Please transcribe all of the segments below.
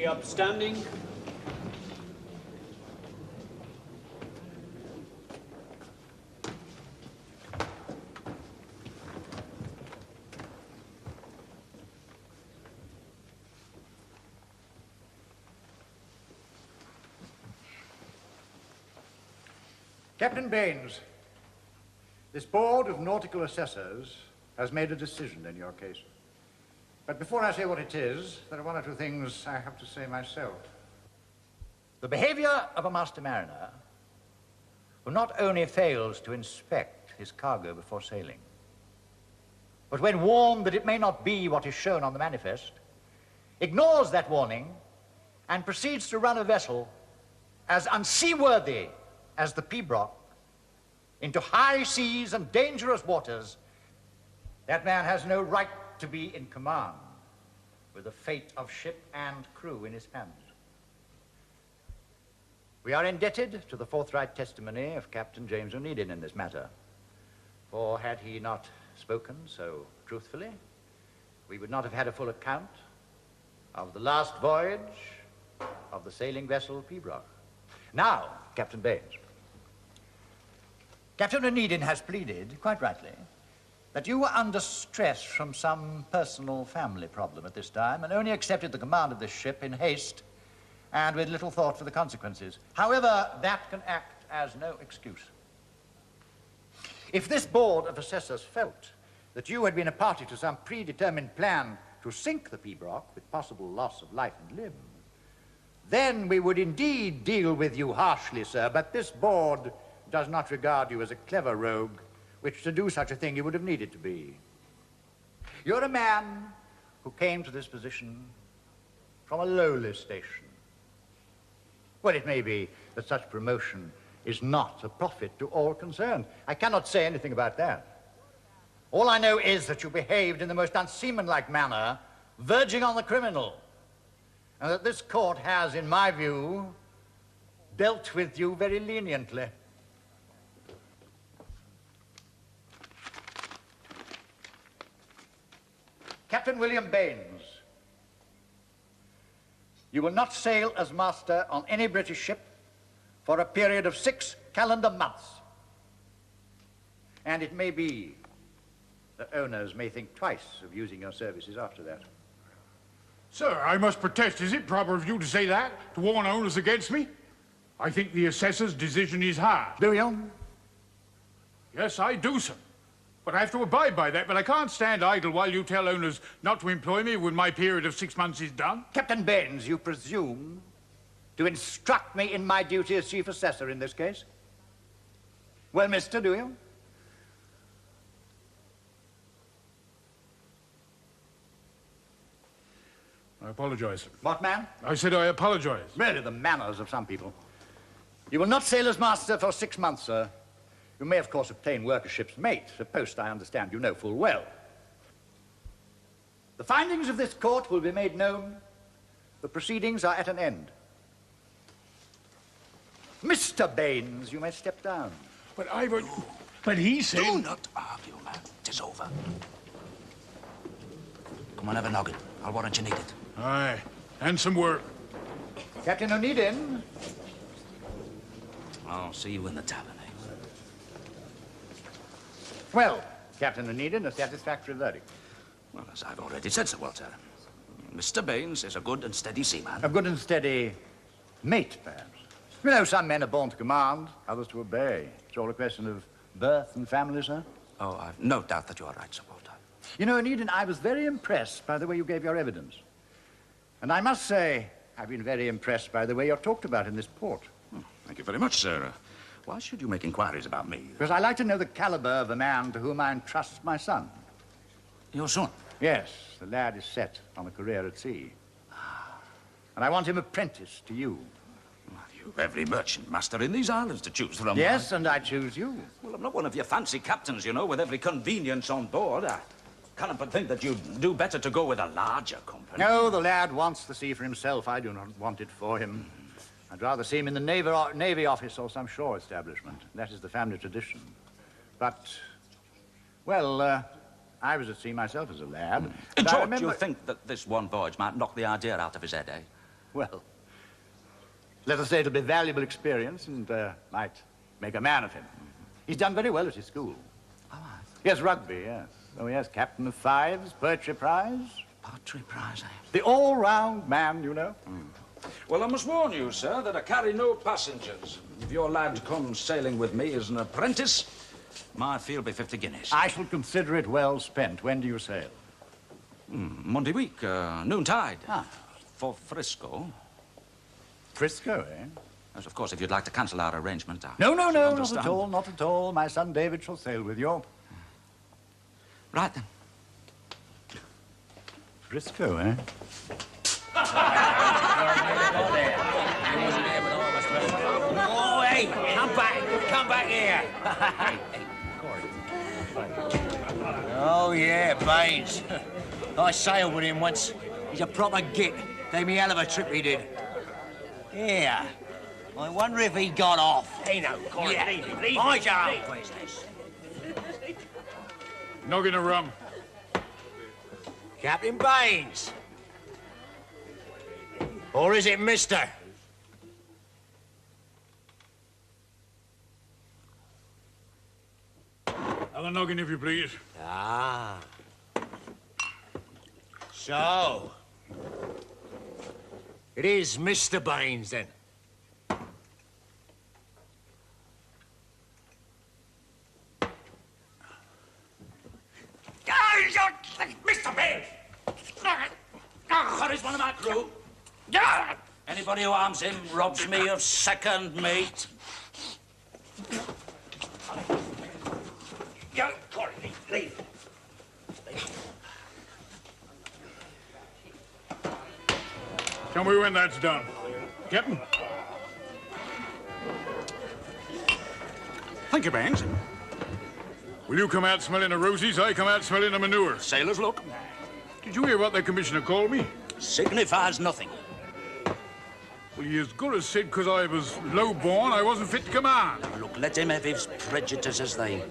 Any upstanding? Captain Baines, this board of nautical assessors has made a decision in your case. But before I say what it is, there are one or two things I have to say myself. The behavior of a master mariner who not only fails to inspect his cargo before sailing, but when warned that it may not be what is shown on the manifest, ignores that warning and proceeds to run a vessel as unseaworthy as the Pibroch into high seas and dangerous waters, that man has no right to be in command with the fate of ship and crew in his hands. We are indebted to the forthright testimony of Captain James Onedin in this matter, for had he not spoken so truthfully, we would not have had a full account of the last voyage of the sailing vessel Pibroch. Now, Captain Baines, Captain Onedin has pleaded, quite rightly, that you were under stress from some personal family problem at this time and only accepted the command of this ship in haste and with little thought for the consequences. However, that can act as no excuse. If this board of assessors felt that you had been a party to some predetermined plan to sink the Pibroch with possible loss of life and limb, then we would indeed deal with you harshly, sir, but this board does not regard you as a clever rogue, which to do such a thing you would have needed to be. You're a man who came to this position from a lowly station. Well, it may be that such promotion is not a profit to all concerned. I cannot say anything about that. All I know is that you behaved in the most unseamanlike manner, verging on the criminal, and that this court has, in my view, dealt with you very leniently. Captain William Baines, you will not sail as master on any British ship for a period of 6 calendar months. And it may be that owners may think twice of using your services after that. Sir, I must protest. Is it proper of you to say that, to warn owners against me? I think the assessor's decision is hard. Do you? Yes, I do, sir. But I have to abide by that, but I can't stand idle while you tell owners not to employ me when my period of 6 months is done. Captain Baines, you presume to instruct me in my duty as chief assessor in this case? Well, mister, do you? I apologize, sir. What, man? I said I apologize. Really, the manners of some people. You will not sail as master for 6 months, sir. You may, of course, obtain work as ship's mate, a post I understand you know full well. The findings of this court will be made known. The proceedings are at an end. Mr. Baines, you may step down. But I would... But he said... Do not argue, man. 'Tis over. Come on, have a noggin. I'll warrant you need it. Aye, and some work. Captain Onedin. I'll see you in the tavern, eh? Well, Captain Onedin, a satisfactory verdict. Well, as I've already said, Sir Walter, Mr. Baines is a good and steady seaman. A good and steady mate, perhaps. You know, some men are born to command, others to obey. It's all a question of birth and family, sir. Oh, I've no doubt that you are right, Sir Walter. You know, Onedin, I was very impressed by the way you gave your evidence. And I must say, I've been very impressed by the way you're talked about in this port. Oh, thank you very much, sir. Why should you make inquiries about me? Because I like to know the caliber of the man to whom I entrust my son. Your son? Yes, the lad is set on a career at sea. And I want him apprentice to you. Well, you've every merchant master in these islands to choose from. Yes, and I choose you. Well, I'm not one of your fancy captains, you know, with every convenience on board. I cannot but think that you'd do better to go with a larger company. No, the lad wants the sea for himself. I do not want it for him. I'd rather see him in the Navy office or some shore establishment. That is the family tradition. But, well, I was at sea myself as a lad. In short, you think that this one voyage might knock the idea out of his head, eh? Well, let us say it'll be valuable experience and might make a man of him. He's done very well at his school. Oh, Yes, rugby, yes. Oh, yes, captain of fives, poetry prize. poetry prize, eh? The all-round man, you know. Well, I must warn you, sir, that I carry no passengers. If your lad comes sailing with me as an apprentice, my fee will be 50 guineas. I shall consider it well spent. When do you sail? Monday week, noontide. Ah. For Frisco. Frisco, eh? Yes, of course, if you'd like to cancel our arrangement. No, not understand. at all, not at all. My son David shall sail with you. Right, then. Frisco, eh? Oh, hey, come back here. Oh, yeah, Baines. I sailed with him once. He's a proper git. Gave me a hell of a trip, he did. Yeah. I wonder if he got off. Hey, no, Corey, yeah. Leave mind your own business. Noggin of rum. Captain Baines. Or is it Mister? Have a noggin, if you please. Ah. So. It is Mr. Baines, then. Mr. Baines! He's one of my crew. Anybody who harms him robs me of second mate. Corey, leave. Tell me when that's done. Captain? Thank you, Baines. Will you come out smelling of roses? I come out smelling of manure. Sailors, look. Did you hear what the commissioner called me? Signifies nothing. Well, he as good as said because I was low-born, I wasn't fit to command. Look, let him have his prejudices. They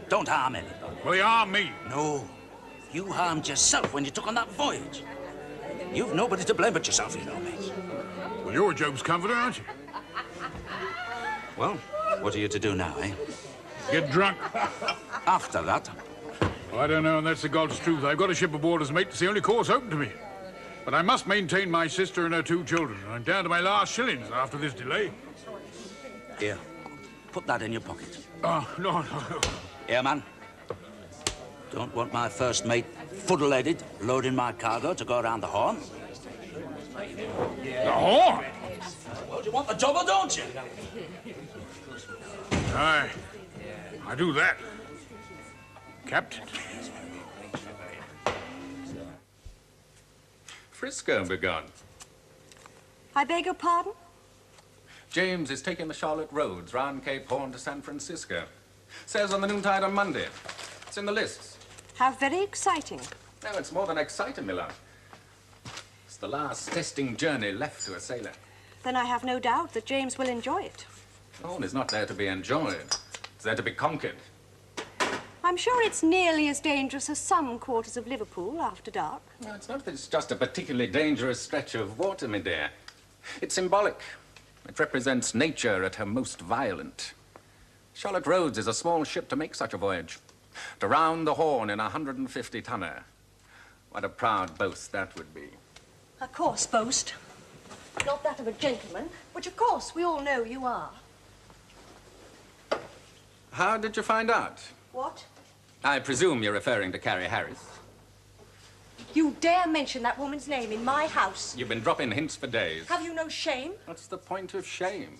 don't harm anybody. Well, he harmed me. No. You harmed yourself when you took on that voyage. You've nobody to blame but yourself, you know, mate. Well, you're Job's comforter, aren't you? Well, what are you to do now, eh? Get drunk. After that, I don't know, and that's the God's truth. I've got a ship aboard as mate. It's the only course open to me. But I must maintain my sister and her 2 children. I'm down to my last shillings after this delay. here, put that in your pocket. Oh, no. Here, man. Don't want my first mate fuddle-headed, loading my cargo to go around the Horn. The Horn? Well, you want the double, don't you? Aye, I do that. Captain. Frisco begun. I beg your pardon? James is taking the Charlotte Roads round Cape Horn to San Francisco. Says on the noontide on Monday. It's in the lists. How very exciting. No, it's more than exciting, my love. It's the last testing journey left to a sailor. Then I have no doubt that James will enjoy it. Horn is not there to be enjoyed. It's there to be conquered. I'm sure it's nearly as dangerous as some quarters of Liverpool after dark. No, it's not that it's just a particularly dangerous stretch of water, my dear. It's symbolic. It represents nature at her most violent. Charlotte Roads is a small ship to make such a voyage. To round the Horn in a 150-tonner. What a proud boast that would be. A coarse boast. Not that of a gentleman, which of course we all know you are. How did you find out? What? I presume you're referring to Carrie Harris. You dare mention that woman's name in my house? You've been dropping hints for days. Have you no shame? What's the point of shame?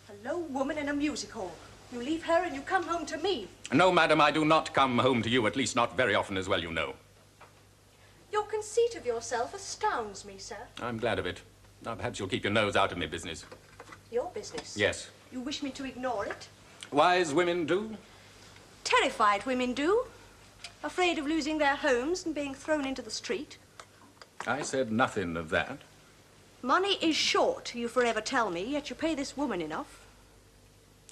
A low woman in a music hall. You leave her and you come home to me. No, madam, I do not come home to you, at least not very often, as well you know. Your conceit of yourself astounds me, sir. I'm glad of it. Now, perhaps you'll keep your nose out of my business. Your business? Yes. You wish me to ignore it? Wise women do. Terrified women do. Afraid of losing their homes and being thrown into the street. I said nothing of that. Money is short, you forever tell me, yet you pay this woman enough.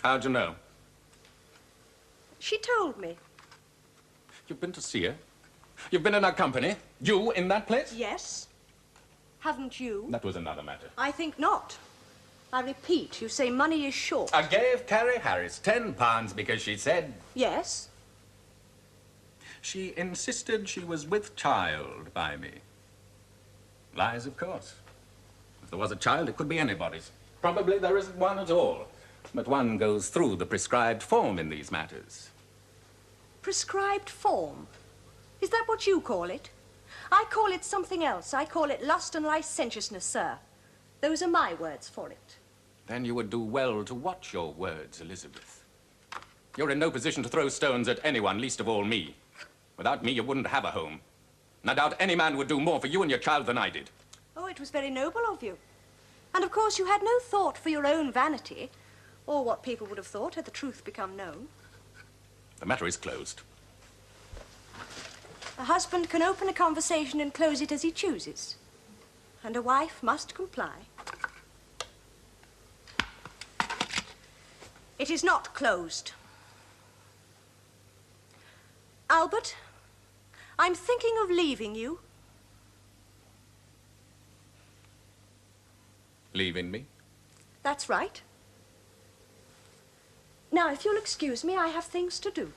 How'd you know? She told me. You've been to see her? You've been in her company? You in that place? Yes. Haven't you? That was another matter. I think not. I repeat, you say money is short. I gave Carrie Harris £10 because she said... Yes? She insisted she was with child by me. Lies, of course. If there was a child, it could be anybody's. Probably there isn't one at all. But one goes through the prescribed form in these matters. Prescribed form? Is that what you call it? I call it something else. I call it lust and licentiousness, sir. Those are my words for it. Then you would do well to watch your words, Elizabeth. You're in no position to throw stones at anyone, least of all me. Without me, you wouldn't have a home. And I doubt any man would do more for you and your child than I did. Oh, it was very noble of you. And of course you had no thought for your own vanity, or what people would have thought had the truth become known. The matter is closed. A husband can open a conversation and close it as he chooses. And a wife must comply. It is not closed. Albert, I'm thinking of leaving you. Leaving me? That's right. Now, if you'll excuse me, I have things to do.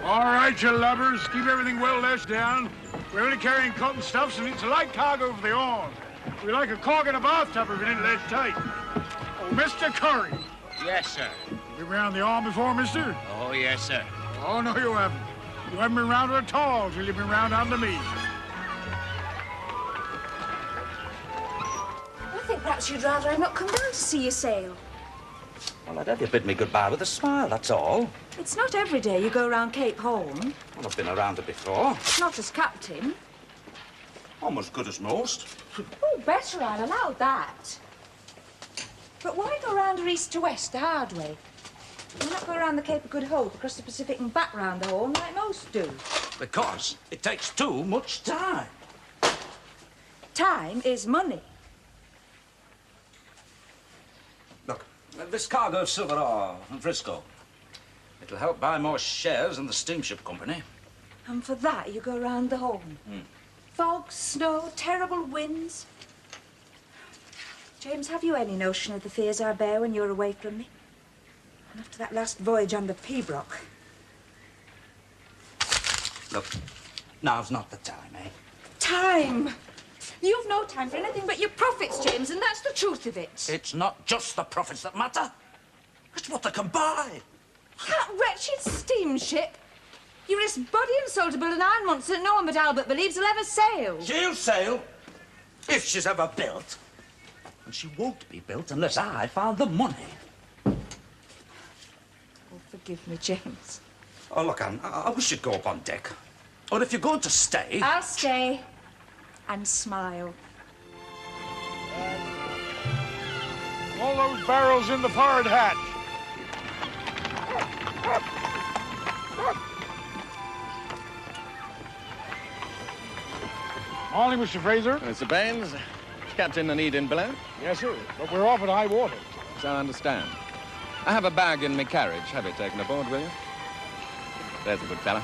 All right, you lubbers, keep everything well lashed down. We're only carrying cotton stuffs, and it's a light cargo for the Horn. We'd like a cork in a bathtub if we didn't lash tight. Oh, Mr. Curry. Yes, sir. You been around the Horn before, mister? Oh, yes, sir. Oh, no, you haven't. You haven't been round it at all till you've been round under me. I think perhaps you'd rather I'd not come down to see you sail. Well, I'd have you bid me goodbye with a smile, that's all. It's not every day you go round Cape Horn. Well, I've been around it before. Not as captain. Almost good as most. Oh, better, I'll allow that. But why go round her east to west the hard way? Why not go around the Cape of Good Hope, across the Pacific and back round the Horn like most do? Because it takes too much time. Time is money. Look, this cargo of silver ore from Frisco. It'll help buy more shares in the steamship company. And for that, you go round the Horn. Fog, snow, terrible winds. James, have you any notion of the fears I bear when you're away from me? And after that last voyage on the Pibroch. Look, now's not the time, eh? Time! You've no time for anything but your profits, James, and that's the truth of it. It's not just the profits that matter. It's what they can buy. That wretched steamship! You risk body and soul to build an iron monster that no one but Albert believes will ever sail. She'll sail, if she's ever built. And she won't be built unless I found the money. Oh, forgive me, James. Oh, look, Anne, I wish you'd go up on deck. Or if you're going to stay... I'll stay and smile. All those barrels in the forward hatch. Morning, Mr. Fraser. Mr. Baines, Captain Onedin below? Yes, sir. But we're off at high water. So I understand. I have a bag in my carriage. Have it taken aboard, will you? There's a good fella.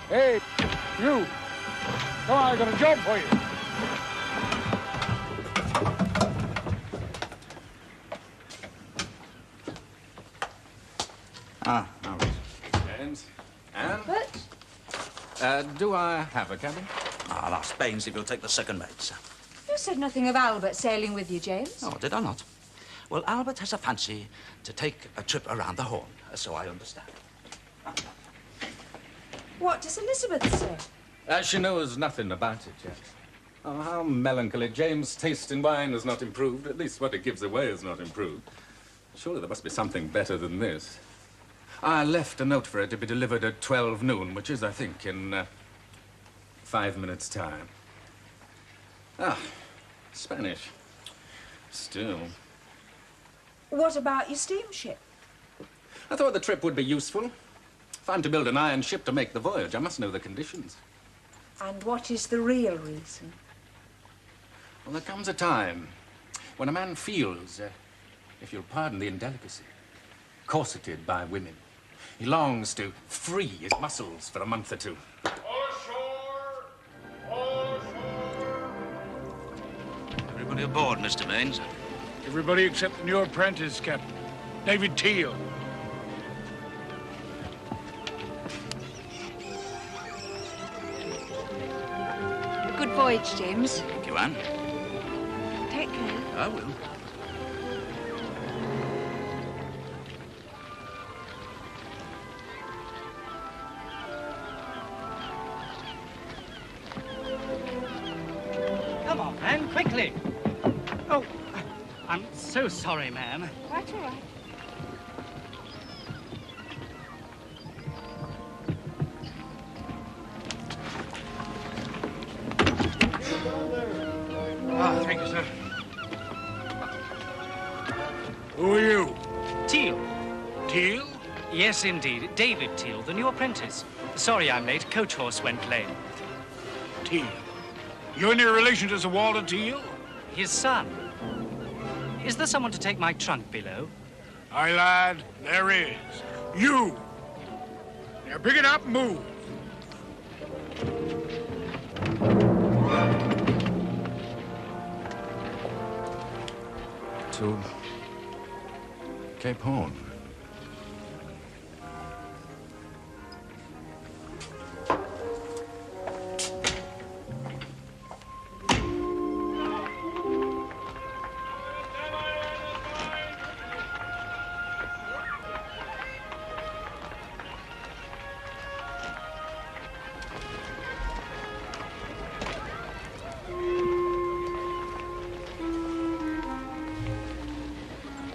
Hey, you. Come on, I got a job for you. Ah, all right. James? Anne? But Do I have a cabin? I'll ask Baines if you'll take the second mate, sir. you said nothing of Albert sailing with you, James. Oh, did I not? Well, Albert has a fancy to take a trip around the Horn, so I understand. What does Elizabeth say? She knows nothing about it yet. Oh, how melancholy. James' taste in wine has not improved. At least what it gives away has not improved. Surely there must be something better than this. I left a note for it to be delivered at 12 noon, which is, I think, in 5 minutes' time. Ah, Spanish. Still. What about your steamship? I thought the trip would be useful. If I'm to build an iron ship to make the voyage, I must know the conditions. And what is the real reason? Well, there comes a time when a man feels, if you'll pardon the indelicacy, corseted by women. He longs to free his muscles for a month or two. All ashore! All ashore! Everybody aboard, Mr. Baines. Everybody except the new apprentice, Captain. David Teal. A good voyage, James. Thank you, Anne. Take care. I will. Come on, man, quickly. Oh, I'm so sorry, ma'am. Quite all right. Ah, thank you, sir. Who are you? Teal. Teal? Yes, indeed. David Teal, the new apprentice. Sorry I'm late. Coach horse went lame. Teal. You any relation to Sir Walter Teal? His son. Is there someone to take my trunk below? Aye, lad, there is. You! Now pick it up and move. To Cape Horn.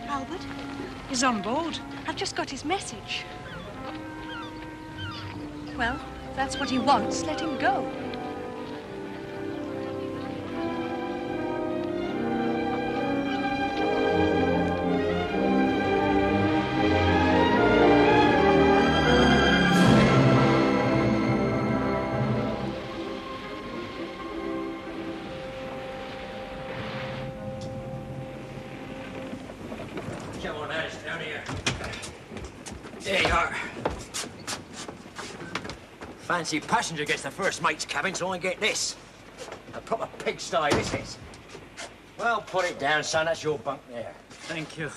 Albert is on board. I've just got his message. Well, if that's what he wants, let him go. Come on, Alice, down here. There you are. Fancy passenger gets the first mate's cabin, so I get this. A proper pigsty, this is. Well, put it down, son. That's your bunk there. Thank you.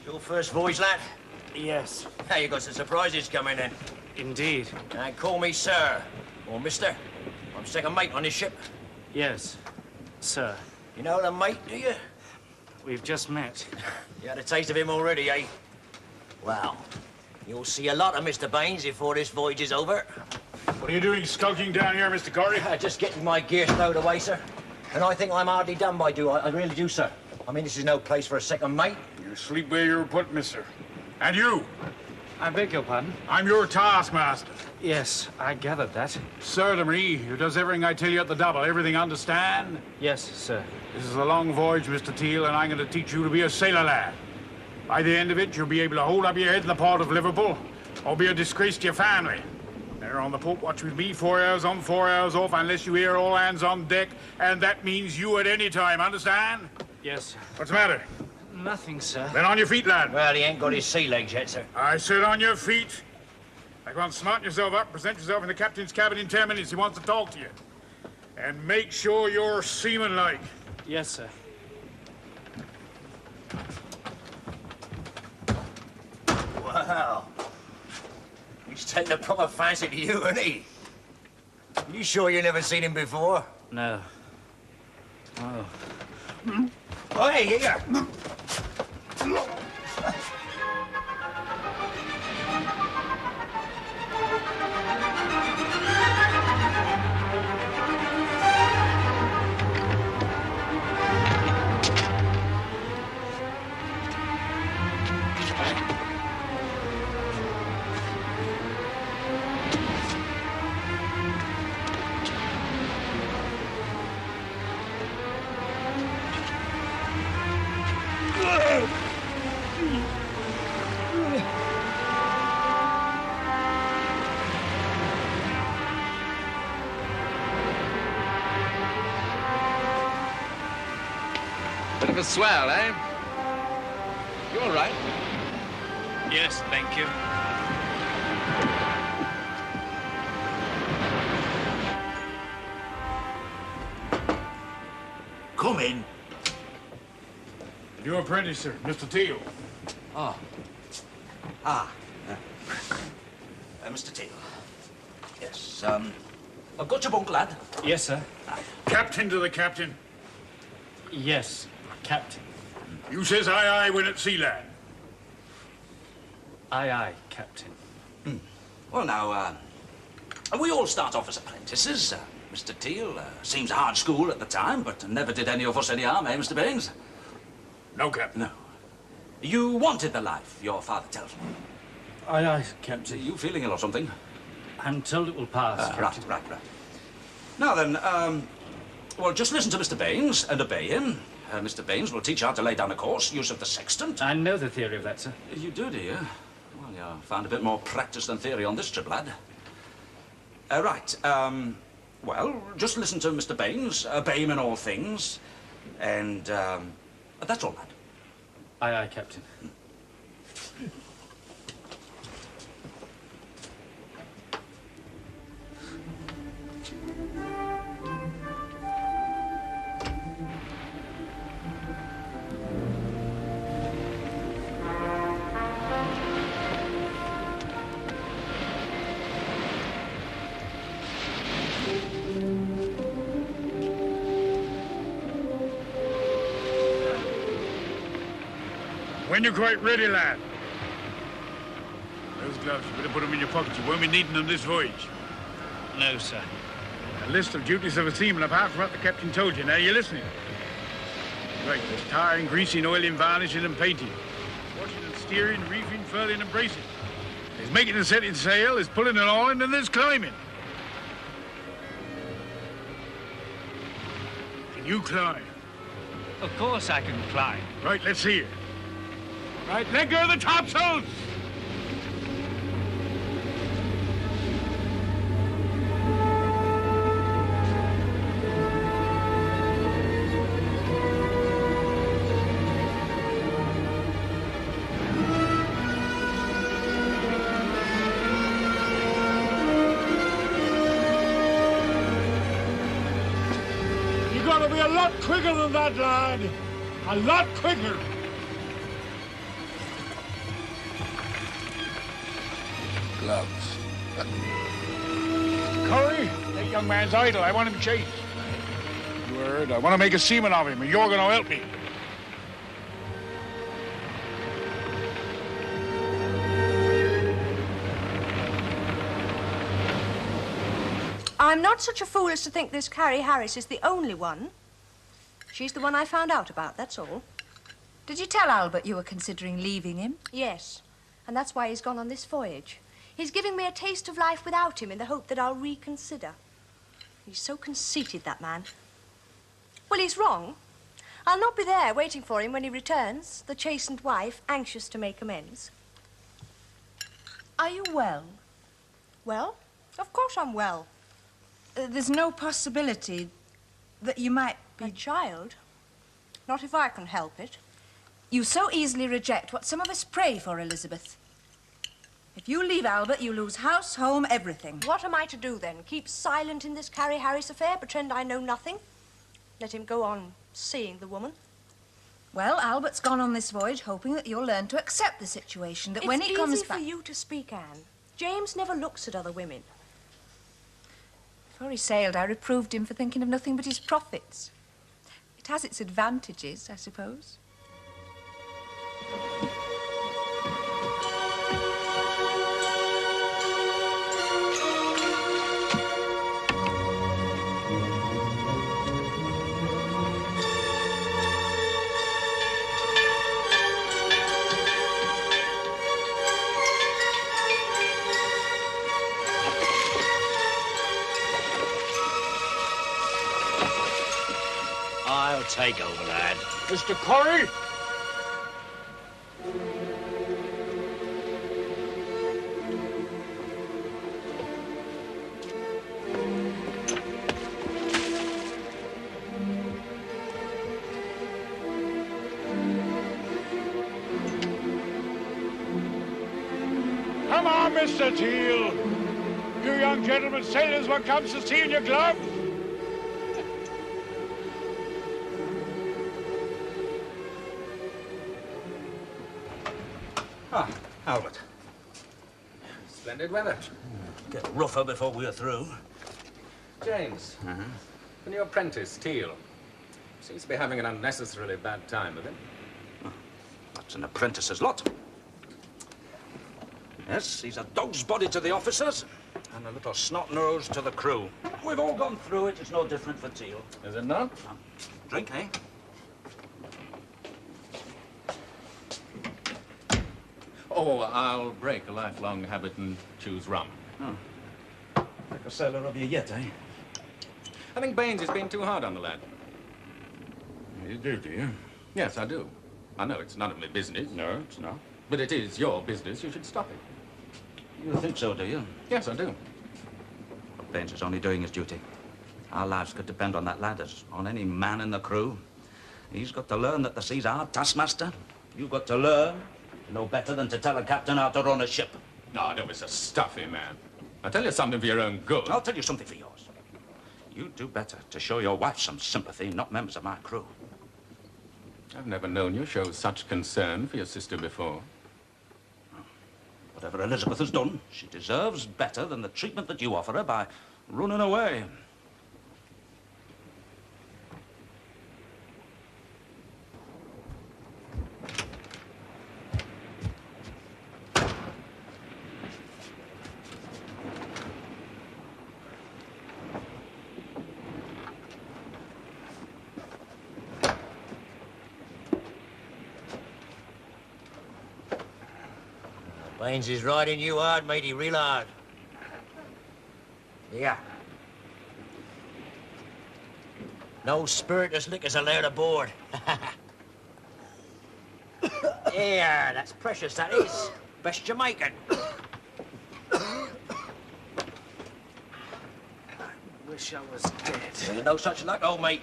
Your first voyage, lad? Yes, Now you got some surprises coming in. indeed. And call me sir, or mister. I'm second mate on this ship. Yes, sir. You know the mate, do you? We've just met. You had a taste of him already, eh? Well, you'll see a lot of Mr. Baines before this voyage is over. What are you doing skulking down here, Mr. Corey? Just getting my gear stowed away, sir. And I think I'm hardly done by I really do, sir. I mean, this is no place for a second mate. You sleep where you were put, mister. And you, I beg your pardon? I'm your taskmaster. Yes, I gathered that. Sir to me, who does everything I tell you at the double. Everything understand? Yes, sir. This is a long voyage, Mr. Teal, and I'm going to teach you to be a sailor lad. By the end of it, you'll be able to hold up your head in the port of Liverpool, or be a disgrace to your family. They're on the port watch with me, 4 hours on, 4 hours off, unless you hear all hands on deck, and that means you at any time, understand? Yes, sir. What's the matter? Nothing, sir. Then on your feet, lad. Well, he ain't got his sea legs yet, sir. I said on your feet. Now go on, smarten yourself up, present yourself in the captain's cabin in 10 minutes. He wants to talk to you. And make sure you're seaman-like. Yes, sir. Wow. He's taken a proper fancy to you, isn't he? You sure you never seen him before? No. Oh. Oh, hey, here. Bit of a swell, eh? You all right? Yes, thank you. Come in. Your apprentice, sir, Mr. Teal. Mr. Teal. Yes, I've got your bunk, lad. Yes, sir. Captain to the captain. Yes, Captain. You says aye, aye when at sea, lad. Aye, aye, Captain. Well, now, we all start off as apprentices. Mr. Teal seems a hard school at the time, but never did any of us any harm, eh, Mr. Baines? No, Captain. No. You wanted the life, your father tells me. Aye, aye, Are Captain. you feeling ill or something? I'm told it will pass, Captain. Right. Now then, well, just listen to Mr. Baines and obey him. Mr. Baines will teach you how to lay down a course, use of the sextant. I know the theory of that, sir. You do you? Well, you found a bit more practice than theory on this trip, lad. Right, well, just listen to Mr. Baines, obey him in all things, and, that's all, lad. Aye, aye, Captain. When you're quite ready, lad. Those gloves, you better put them in your pockets. You won't be needing them this voyage. No, sir. A list of duties of a seaman apart from what the captain told you. Now, you're listening. Right, there's tarring, greasing, oiling, varnishing and painting. Washing and steering, reefing, furling and bracing. There's making and setting sail, there's pulling and hauling, and there's climbing. Can you climb? Of course I can climb. Right, let's see it. Right, let go of the topsails! You gotta be a lot quicker than that, lad. A lot quicker. Gloves. Curry, that young man's idle. I want him chased. You heard? I want to make a seaman of him, and you're going to help me. I'm not such a fool as to think this Carrie Harris is the only one. She's the one I found out about, that's all. Did you tell Albert you were considering leaving him? Yes, and that's why he's gone on this voyage. He's giving me a taste of life without him in the hope that I'll reconsider. He's so conceited, that man. Well, he's wrong. I'll not be there waiting for him when he returns, the chastened wife, anxious to make amends. Are you well? Well, of course I'm well. There's no possibility that you might be... A child? Not if I can help it. You so easily reject what some of us pray for, Elizabeth. If you leave Albert, you lose house, home, everything. What am I to do, then? Keep silent in this Carrie Harris affair? Pretend I know nothing? Let him go on seeing the woman? Well, Albert's gone on this voyage hoping that you'll learn to accept the situation, that when he comes back... It's easy for you to speak, Anne. James never looks at other women. Before he sailed, I reproved him for thinking of nothing but his profits. It has its advantages, I suppose. I'll take over, lad. Mr. Curry? Mr. Teal. You young gentlemen sailors, what comes to stealing your gloves? Ah, Albert. Splendid weather. Get rougher before we're through. James, the new apprentice, Teal, seems to be having an unnecessarily bad time of it. That's an apprentice's lot. Yes, he's a dog's body to the officers and a little snot-nose to the crew. We've all gone through it. It's no different for Teal. Is it not? Drink, eh? Oh, I'll break a lifelong habit and choose rum. Like a sailor of you yet, eh? I think Baines has been too hard on the lad. You do you? Yes, I do. I know it's none of my business. No, it's not. But it is your business. You should stop it. You think so, do you? Yes, I do. Baines is only doing his duty. Our lives could depend on that lad as on any man in the crew. He's got to learn that the sea's our taskmaster. You've got to learn no better than to tell a captain how to run a ship. No, don't be so stuffy, man. I'll tell you something for your own good. I'll tell you something for yours. You'd do better to show your wife some sympathy, not members of my crew. I've never known you show such concern for your sister before. Whatever Elizabeth has done, she deserves better than the treatment that you offer her by running away. Baines is riding you hard, matey, real hard. Yeah. No spiritus liquors allowed aboard. Yeah, that's precious, that is. Best Jamaican. I wish I was dead. There's no such luck, old mate.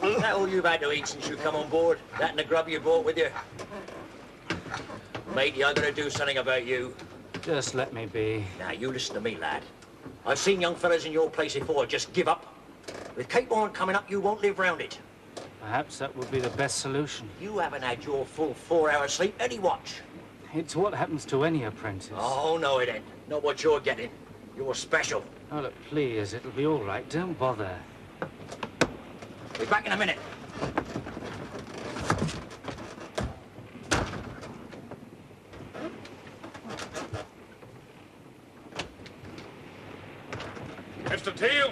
Is that all you've had to eat since you come on board? That and the grub you brought with you? Matey, I'm gonna do something about you. Just let me be. Now, you listen to me, lad. I've seen young fellas in your place before just give up. With Cape Horn coming up, you won't live round it. Perhaps that would be the best solution. You haven't had your full 4 hours sleep any watch. It's what happens to any apprentice. Oh, no, it ain't. Not what you're getting. You're special. Oh, look, please, it'll be all right. Don't bother. Be back in a minute. Mr. Teal!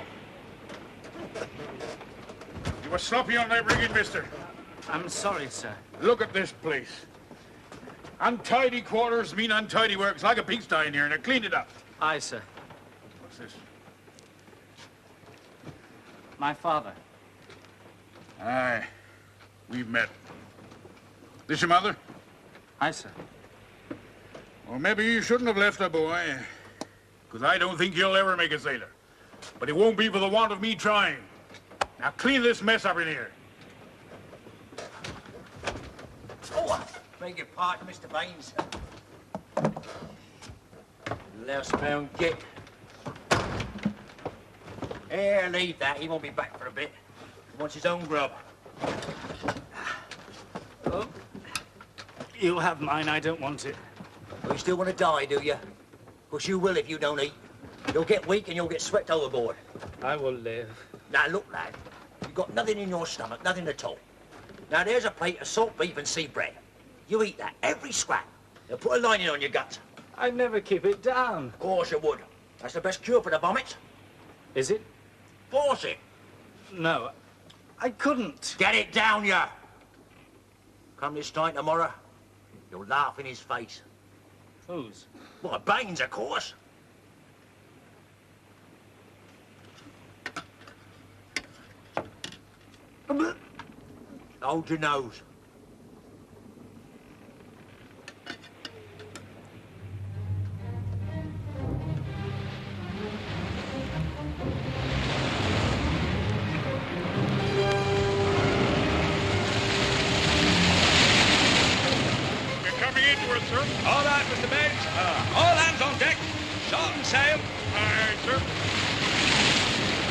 You were sloppy on that rigging, mister. I'm sorry, sir. Look at this place. Untidy quarters mean untidy work. It's like a pigsty in here, and I cleaned it up. Aye, sir. What's this? My father. Aye. We've met. This your mother? Aye, sir. Well, maybe you shouldn't have left her, boy. Because I don't think you'll ever make a sailor. But it won't be for the want of me trying. Now clean this mess up in here. Oh, beg your pardon, Mr. Baines. Lousebound git. Here, leave that. He won't be back for a bit. He wants his own grub. Oh. You have mine. I don't want it. Well, you still want to die, do you? Of course you will if you don't eat. You'll get weak and you'll get swept overboard. I will live. Now, look, lad. You've got nothing in your stomach, nothing at all. Now, there's a plate of salt beef and sea bread. You eat that, every scrap. They'll put a lining on your guts. I'd never keep it down. Of course you would. That's the best cure for the vomit. Is it? Force it. No, I couldn't. Get it down, you. Come this time tomorrow, you'll laugh in his face. Whose? Well, Baines, of course. Hold your nose. sir. All right, Mr. Baines. All hands on deck. Shorten sail. Aye, sir.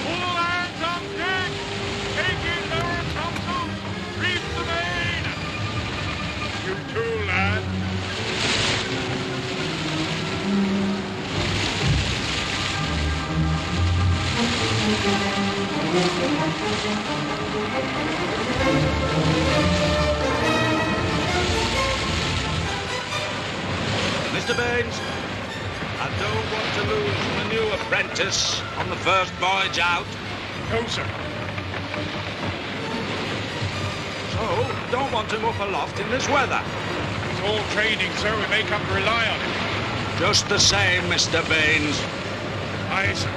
All hands on deck. Take in lower topsail. Reef the main. You too, lad. Mr. Baines, I don't want to lose the new apprentice on the first voyage out. No, sir. So, don't want him up aloft in this weather. It's all training, sir. We may come to rely on it. Just the same, Mr. Baines. Aye, sir.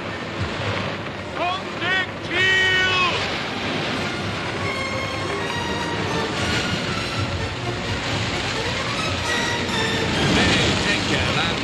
On deck, Teal! Take care, lad.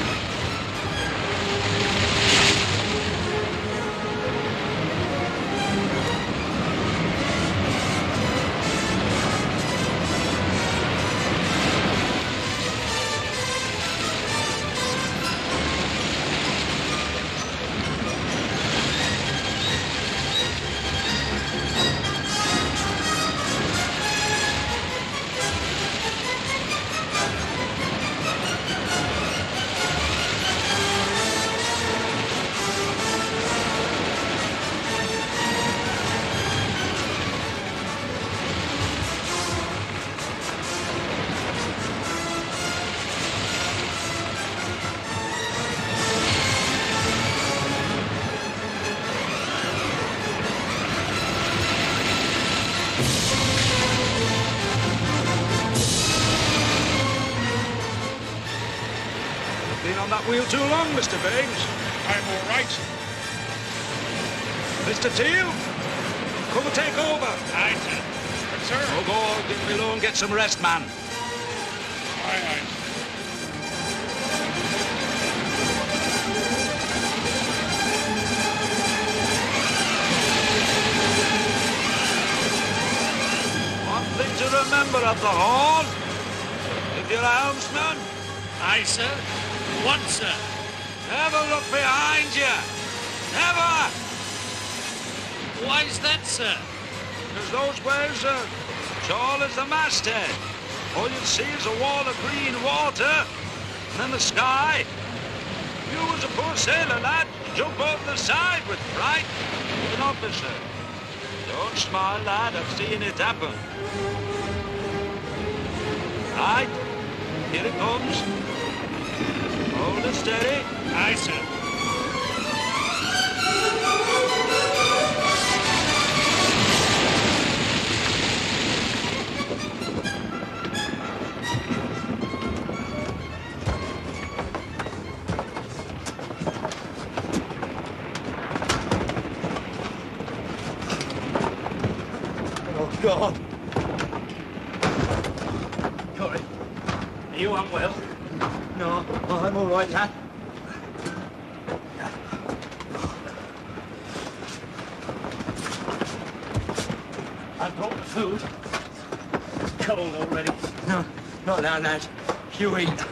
Been on that wheel too long, Mr. Baines. I'm all right, sir. Mr. Teal, come and take over. Aye, sir. But, sir... Oh, go get below and get some rest, man. Aye, aye. One thing to remember at the horn. If you're a helmsman, Aye, sir. What, sir? never look behind you. Never! Why's that, sir? Because those waves are tall as the masthead. All you see is a wall of green water, and then the sky. You as a poor sailor, lad, jump over the side with fright. An officer. Don't smile, lad, I've seen it happen. Right, here it comes. Hold it steady. Aye, sir. Oh, God. Corey, are you unwell? No, I'm all right, lad. I brought the food. It's cold already. No, not now, lad. You eat.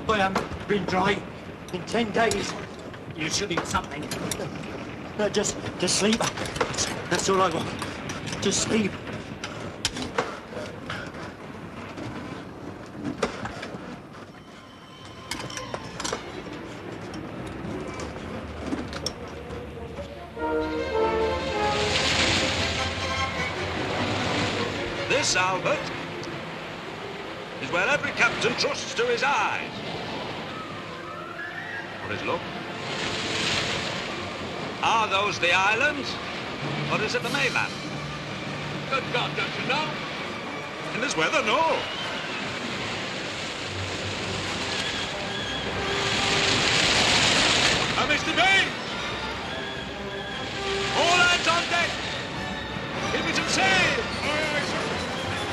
I haven't been dry in 10 days. You should eat something. No, just to sleep. That's all I want. To sleep. This, Albert, is where every captain trusts to his eyes. Or his look. Are those the islands? Or is it the mainland? Good God, don't you know? In this weather, no. Mr. Baines! All hands on deck! Give me some sail! Aye, aye, sir.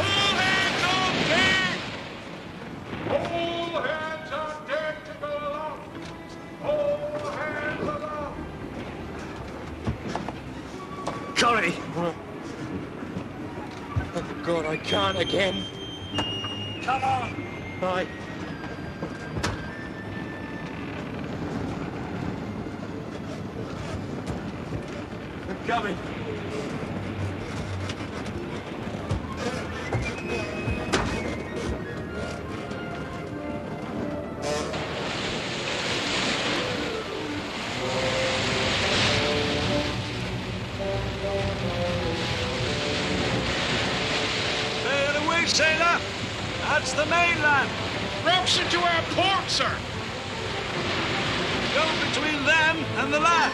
All hands on deck! All hands on deck to go aloft! All hands aloft! Corey! Oh, God, I can't again. Come on. Right. I'm coming. Sailor, that's the mainland. Rocks into our port, sir. Go between them and the land.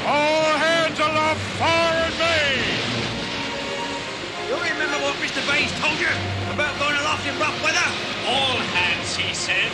All hands aloft, forward main. You remember what Mr. Baines told you about going aloft in rough weather? All hands, he said.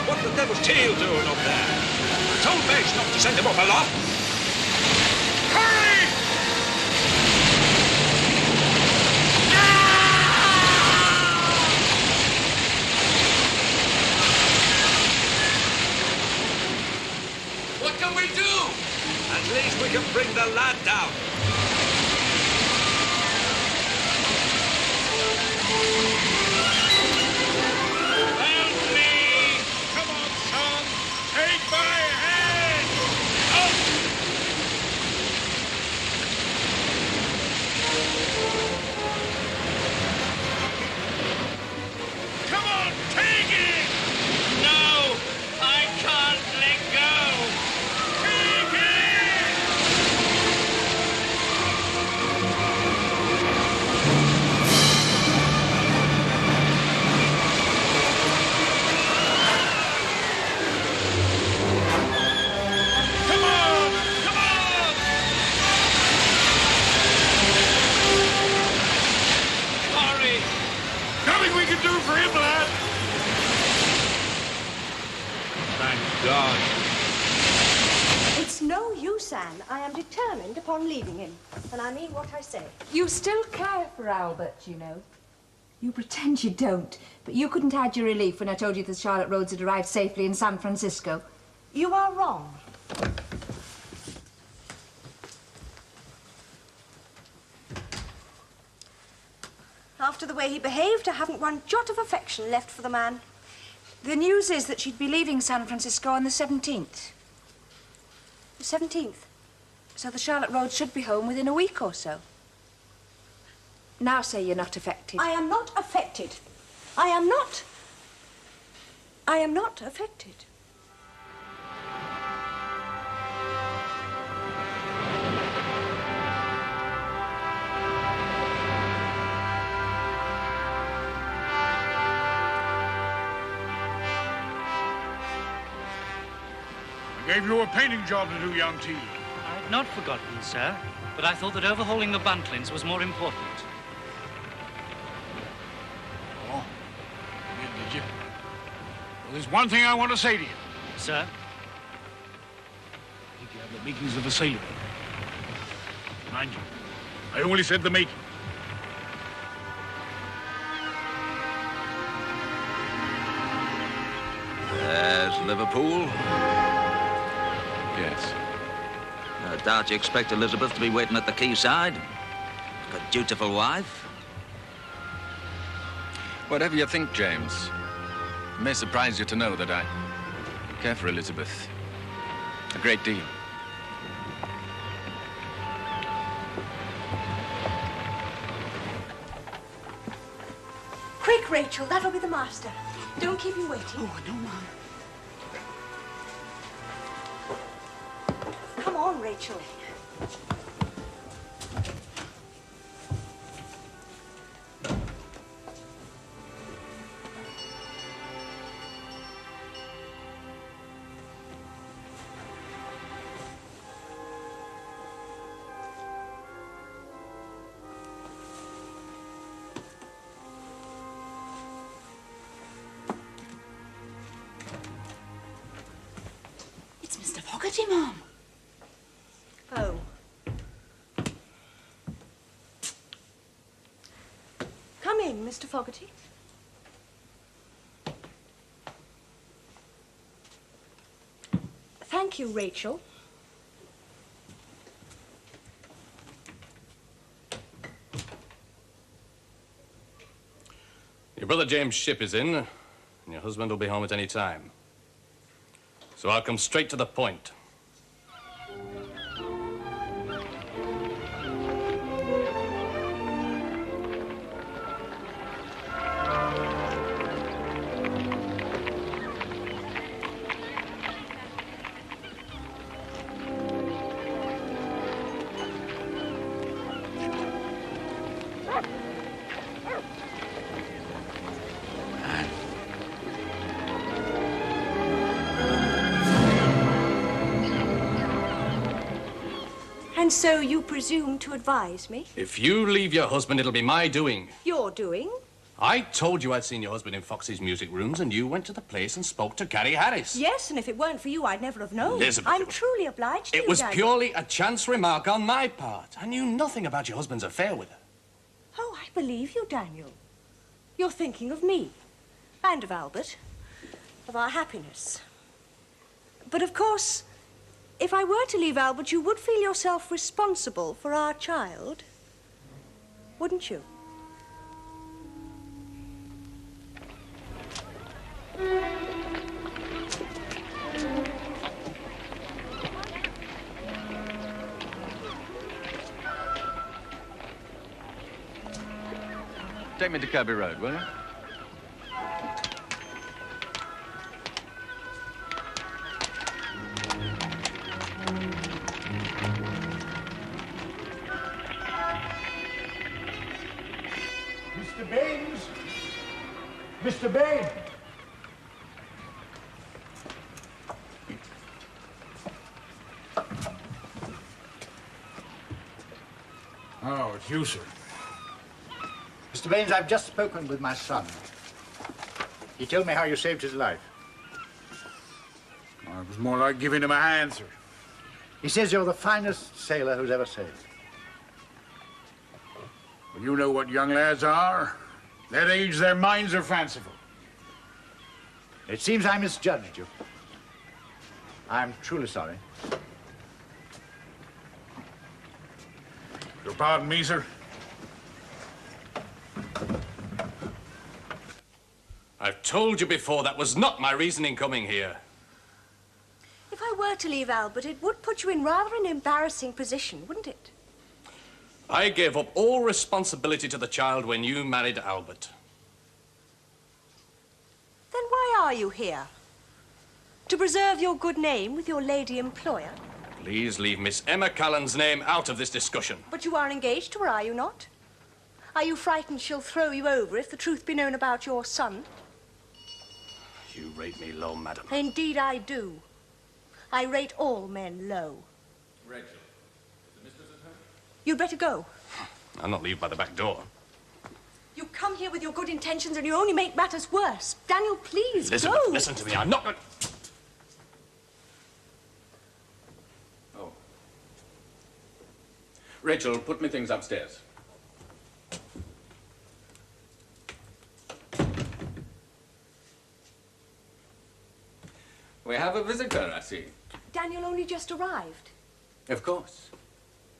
Walter Teal doing up there? I told Baines not to send him up aloft. Hurry! What can we do? At least we can bring the lad down. Help me! Come on, son! Take my hand! Come on, take it! No, I can't let go. Take it! Come on! Come on! Hurry. Nothing we can do for him, lad. Thank God. It's no use, Anne. I am determined upon leaving him. And I mean what I say. You still care for Albert, you know. You pretend you don't, but you couldn't hide your relief when I told you that Charlotte Rhodes had arrived safely in San Francisco. You are wrong. After the way he behaved, I haven't one jot of affection left for the man. The news is that she'd be leaving San Francisco on the 17th. The 17th. So the Charlotte Rhodes should be home within a week or so. Now say you're not affected. I am not affected. I am not affected. I gave you a painting job to do, young Teal. I had not forgotten, sir, but I thought that overhauling the buntlines was more important. Oh, did you? Well, there's one thing I want to say to you. Sir? I think you have the makings of a sailor. Mind you, I only said the making. There's Liverpool. Yes. I doubt you expect Elizabeth to be waiting at the quayside. Like a dutiful wife. Whatever you think, James, it may surprise you to know that I care for Elizabeth a great deal. Quick, Rachel, that'll be the master. Don't keep him waiting. Oh, no, Mum. Come on, Rachel. Fogarty, Mum. Oh. Come in, Mr. Fogarty. Thank you, Rachel. Your brother James' ship is in, and your husband will be home at any time. So I'll come straight to the point. And so you presume to advise me? If you leave your husband, it'll be my doing. Your doing? I told you I'd seen your husband in Foxy's music rooms, and you went to the place and spoke to Carrie Harris. Yes, and if it weren't for you, I'd never have known. Elizabeth, I'm truly obliged to you, It was Daniel. purely a chance remark on my part. I knew nothing about your husband's affair with her. Oh, I believe you, Daniel. You're thinking of me, and of Albert, of our happiness. But of course, if I were to leave Albert, you would feel yourself responsible for our child, wouldn't you? Take me to Kirby Road, will you? Mr. Baines! Mr. Baines! Oh, it's you, sir. Mr. Baines, I've just spoken with my son. He told me how you saved his life. Oh, it was more like giving him a hand, sir. He says you're the finest sailor who's ever sailed. Well, you know what young lads are. That age, their minds are fanciful. It seems I misjudged you. I'm truly sorry. You'll pardon me, sir. I've told you before that was not my reason in coming here. If I were to leave Albert, it would put you in rather an embarrassing position, wouldn't it? I gave up all responsibility to the child when you married Albert. Then why are you here? To preserve your good name with your lady employer? Please leave Miss Emma Callan's name out of this discussion. But you are engaged to her, are you not? Are you frightened she'll throw you over if the truth be known about your son? You rate me low, madam. Indeed I do. I rate all men low. Rachel, is the mistress at home? You'd better go. I'll not leave by the back door. You come here with your good intentions and you only make matters worse. Daniel, please, Elizabeth, go. listen to me. I'm not going... Oh. Rachel, put me things upstairs. We have a visitor, I see. Daniel only just arrived. Of course.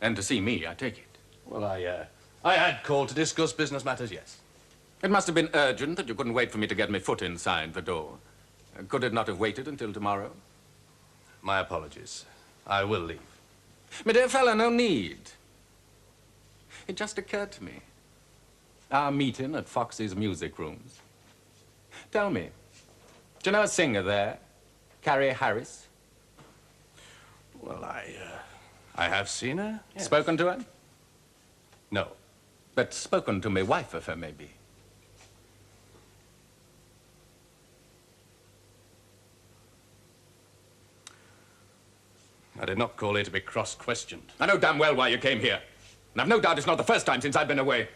And to see me, I take it. Well, I had called to discuss business matters, yes. It must have been urgent that you couldn't wait for me to get my foot inside the door. Could it not have waited until tomorrow? My apologies. I will leave. My dear fellow, no need. It just occurred to me. Our meeting at Foxy's music rooms. Tell me, do you know a singer there? Carrie Harris? Well, I have seen her. Yes. Spoken to her? No. But spoken to my wife of her, maybe. I did not call here to be cross-questioned. I know damn well why you came here. And I've no doubt it's not the first time since I've been away.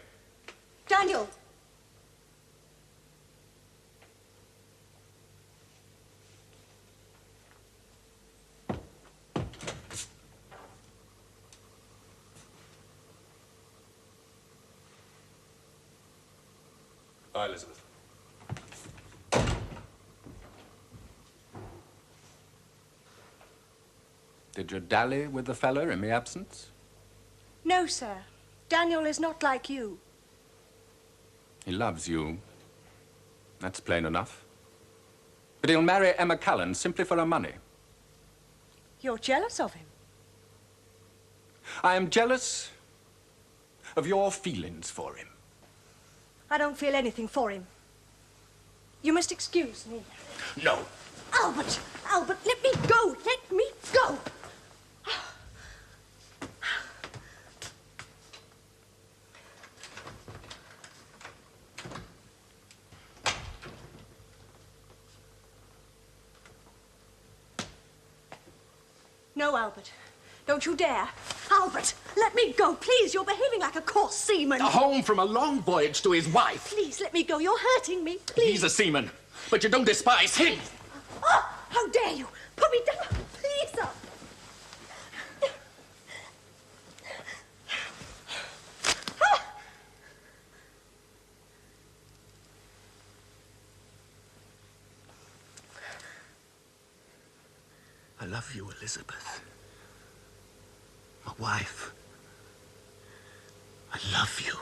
Daniel! Bye, Elizabeth. Did you dally with the fella in the absence? No, sir. Daniel is not like you. He loves you. That's plain enough. But he'll marry Emma Cullen simply for her money. You're jealous of him. I am jealous of your feelings for him. I don't feel anything for him. You must excuse me. No. Albert! Albert, let me go! Let me go! No, Albert. Don't you dare. Albert, let me go. Please, you're behaving like a coarse seaman. Home from a long voyage to his wife. Please, let me go. You're hurting me. Please. He's a seaman, but you don't despise him. Oh, how dare you? Put me down. Please, Albert. I love you, Elizabeth. My wife. I love you.